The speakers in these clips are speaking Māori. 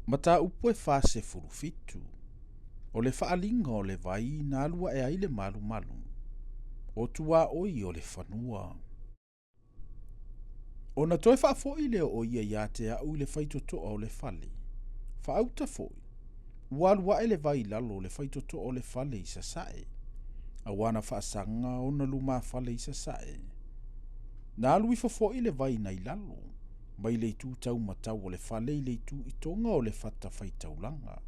Mata upo e fase furufitu. O le faalinga o le vai na alua e aile malu malu. O tua oi o le fanua. O na toe faafoi le o ia ia te au le faitotoa o le fale. Faauta foi. Walua e le vai lalo le faitotoa o le fale i sasae. Awana faasanga o na luma fale i sasae. Na alui fafoi le vai na ilalo. Mai le tu tau matau o le fale i le tu itonga o le fata faitaulanga.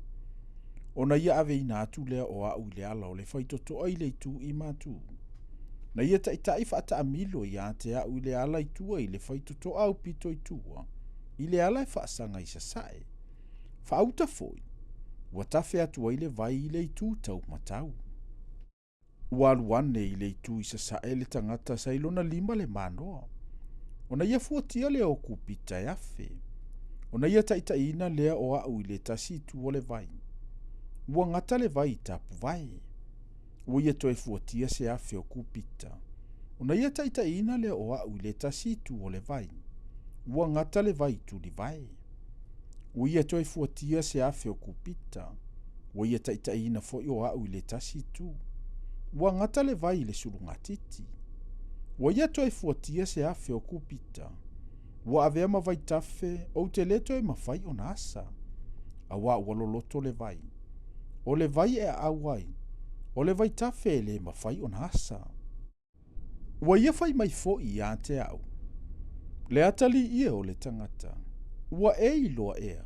O na ia ave ina atu lea o au le ala o le faitotoa i le tu i matu. Na ia taitai faata amilo ia te au i le ala i tua i le faitotoa au pito i tua. I le ala e faasanga i sasae. Faauta foi. Ua tafe atua i le vai i le tu tau matau. Ua aluane i le tu i sasae le tangata sa ilona lima le manoa. O na ia fuatia lea o kupita e afe. O na ia taitaina lea o au i le tasi tu o le vai. Ua ngata le vai tapu vai. Ua ia toe fuatia se afe o kupita. O na ia taitaina lea o au i le tasi tu o le vai. Ua ngata le vai tu li vai. Ua ia toe fuatia se afe o kupita. Ua ia taitaina fo o au i le tasi tu. Ua ngata le vai le sulungatiti. Ua ia toe fuatia se afe o kupita. Ua avea ma vai tafe o te leto e mawhai o nasa. Awa ua loloto le vai. O le vai e au ai. O le vai tafe e le mawhai o nasa. Ua ia fai mai fo i a te au. Le atali ia o le tangata. Ua e iloa ea.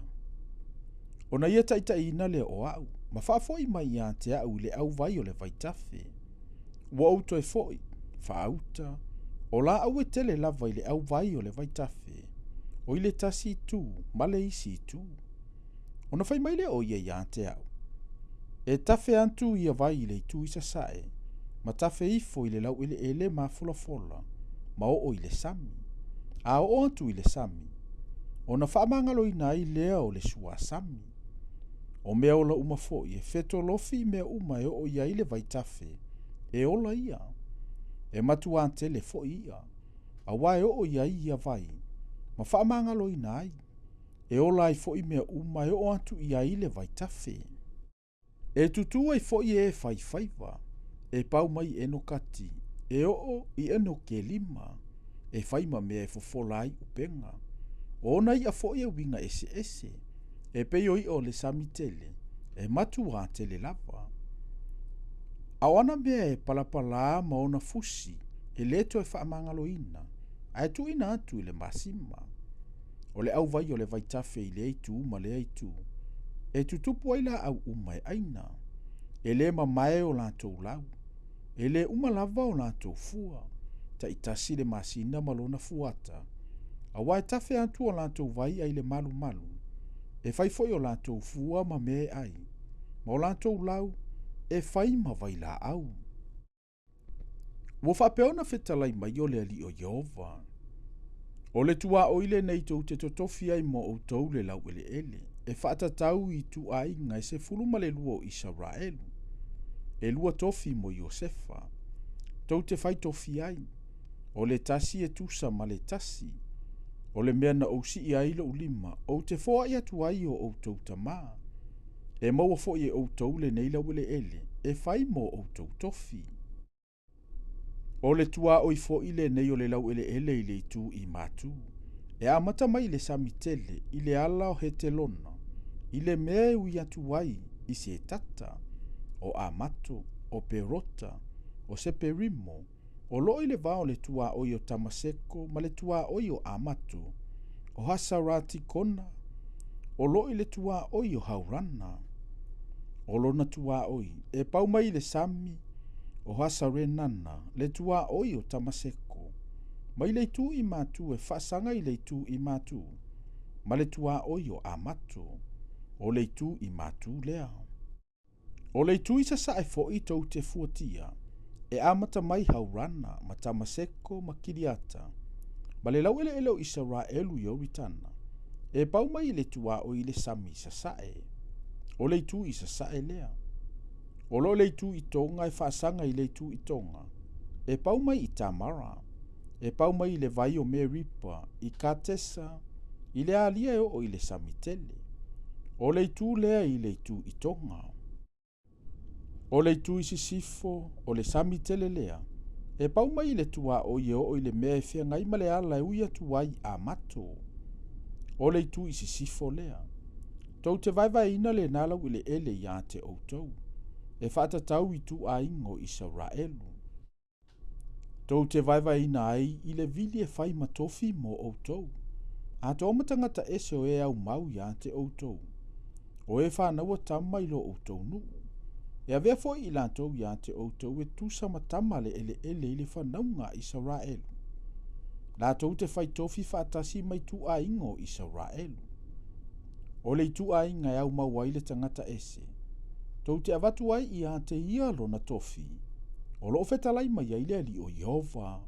O na ia taitaina le o au. Ma whaafoi mai i a te au le au vai o le vai tafe. Ua auto e foi. Faauta. O la au e tele lava i le au vai o le vai tafe. O i le tasi tu, ma le isi tu. O na fai mai le o ia i a te au. E tafe antu ia vai i le tu i sasae. Ma tafe ifo i le lau ele ele ma fola fola. Ma o i le sami. A o antu i le sami. O na whaamangalo i nai lea o le sua sami. O mea ola uma fo i e feto lofi mea uma e o ia i le vai tafe. E ola ia. E matu antele fo ia. A wae o ia ia vai. Ma whaamangalo i nai. E ola i fo i mea uma e o antu ia i le vai tafe. E tutua i fo i e fai faiva. E pau mai eno kati. E o i eno ke lima. E faima mea e fofolai upenga. O na i a fo i a winga ese ese. E peio i o le samitele. E matu antele lava. Awana mea e palapala ma ona fusi. E leto e whaamangalo ina. A e tu ina atu i le masima. O le au vai o le vai tafe i le eitu uma le eitu. E tutupu aila au uma e aina. E le mamae o lantou lau. E le uma lava o lantou fua. Ta itasi le masina malona fuata. A wae tafe antu o lantou vai ai le malu malu. E fai foi o lantou fua ma me ai. Ma o lantou lau. E fai ma vai la au. Ua whapeona whetalai mai o le ali o Yehova. O le tua oile nei tau te totofi ai mo o tau le lau ele ele. E whaatatau i tu ai ngai se fuluma le lua o Israelu. E lua tofi mo Iosefa. Tau te whai tofi ai. O le tasi e tusa ma le tasi. O le mea na o si i aile o lima. O te foa i atu ai o tau tamaa. E maua fo i o tau le nei lau ele ele. E whai mo o tau tofi. O le tua o i fo i le nei o le lau ele ele i le tu i matu. E amata mai le samitele i le ala o he te lona. I le mea ui atu ai i se tata. O amato, o perota, o seperimo. O lo i le vao le tua o i o tamaseko ma le tua o i o amato. O hasarati kona. O lo i le tua o i o haurana. O lona tua o i e pau mai le sami. O hasare nana, le tua oi o tamaseko. Mai le tu i matu e whaasanga i le tu i matu. Ma le tua oi o amato. O le tu i matu lea. O le tu i sasa e fo i tau te fuatia. E amata mai haurana ma tamaseko ma kiriata. Ma le lau ele ele o Israelu i oritana. E pau mai le tua oi le sami sasae. O le tu i sasae lea. O lo le tu i tonga e whaasanga i le tu i tonga. E pau mai i Tamara. E pau mai i le vai o Meripa, i Katesa, i le alia o i le Samitele. O le itu lea I le itu I tonga. O le itu I sisifo, o le sami tele lea. E pau mai le tua o ye o le mea fia ngai ma le ala e uia tuai a mato. O le itu I sisifo lea. Tau te vai ina le nala wile ele ia te outou. E whaata tau I tu a ingo Israelu. Tau te vai ina ai I le vili e whai matofi mo outou. A to matangata ese o e au mau ia te outou. O e whanaua tama I lo outou nu. E a vea fo I lantou ia te outou e tusa matama le ele I le whanaunga Israelu. La tau te whai tofi whaatasi mai tu a ingo Israelu. O le tu a inga e au mau le tangata ese. Tau te avatu ai ia te ia lo na tofi. O lo fetalai mai ai le ali o Yehova.